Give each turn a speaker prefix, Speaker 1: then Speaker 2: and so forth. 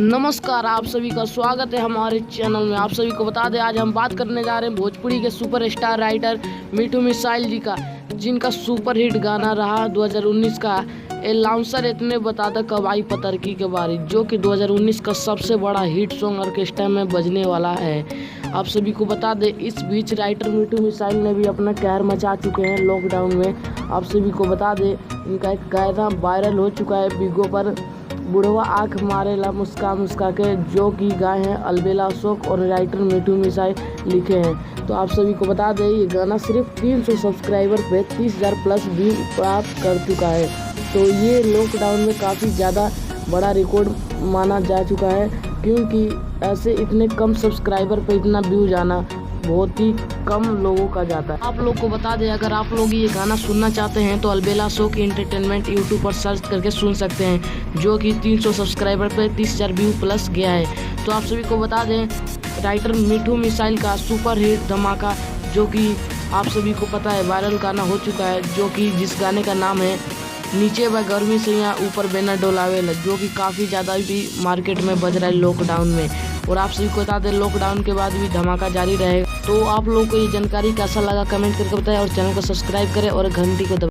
Speaker 1: नमस्कार, आप सभी का स्वागत है हमारे चैनल में। आप सभी को बता दें, आज हम बात करने जा रहे हैं भोजपुरी के सुपरस्टार राइटर मिठू मिसाइल जी का, जिनका सुपरहिट गाना रहा 2019 का ए लाउंसर इतने बता दे कब आई पतरकी के बारी, जो कि 2019 का सबसे बड़ा हिट सॉन्ग ऑर्केस्ट्रा में बजने वाला है। आप सभी को बता दें, इस बीच राइटर मिठू मिसाइल ने भी अपना कहर मचा चुके हैं लॉकडाउन में। आप सभी को बता दें, इनका एक गाना वायरल हो चुका है बिगो पर, बुढ़वा आँख मारेला मुस्का मुस्का के, जो कि गाए हैं अलबेला अशोक और राइटर मिठू मिसाइल लिखे हैं। तो आप सभी को बता दें, ये गाना सिर्फ 300 सब्सक्राइबर पे 30,000 प्लस व्यू प्राप्त कर चुका है। तो ये लॉकडाउन में काफ़ी ज़्यादा बड़ा रिकॉर्ड माना जा चुका है, क्योंकि ऐसे इतने कम सब्सक्राइबर पे इतना व्यू जाना बहुत ही कम लोगों का जाता है। आप लोग को बता दें, अगर आप लोग ये गाना सुनना चाहते हैं तो अलबेला अशोक एंटरटेनमेंट यूट्यूब पर सर्च करके सुन सकते हैं, जो कि 300 सब्सक्राइबर पर 30,000 व्यू प्लस गया है। तो आप सभी को बता दें, राइटर मिठू मिसाइल का सुपर हिट धमाका, जो कि आप सभी को पता है वायरल गाना हो चुका है, जो कि जिस गाने का नाम है नीचे व गर्मी से यहाँ ऊपर बैनर डोलावेल, जो कि काफ़ी ज़्यादा भी मार्केट में बज रहा है लॉकडाउन में। और आप सभी को बता दें, लॉकडाउन के बाद भी धमाका जारी रहेगा। तो आप लोगों को ये जानकारी कैसा लगा कमेंट करके बताएं, और चैनल को सब्सक्राइब करें और घंटी को दबाएं।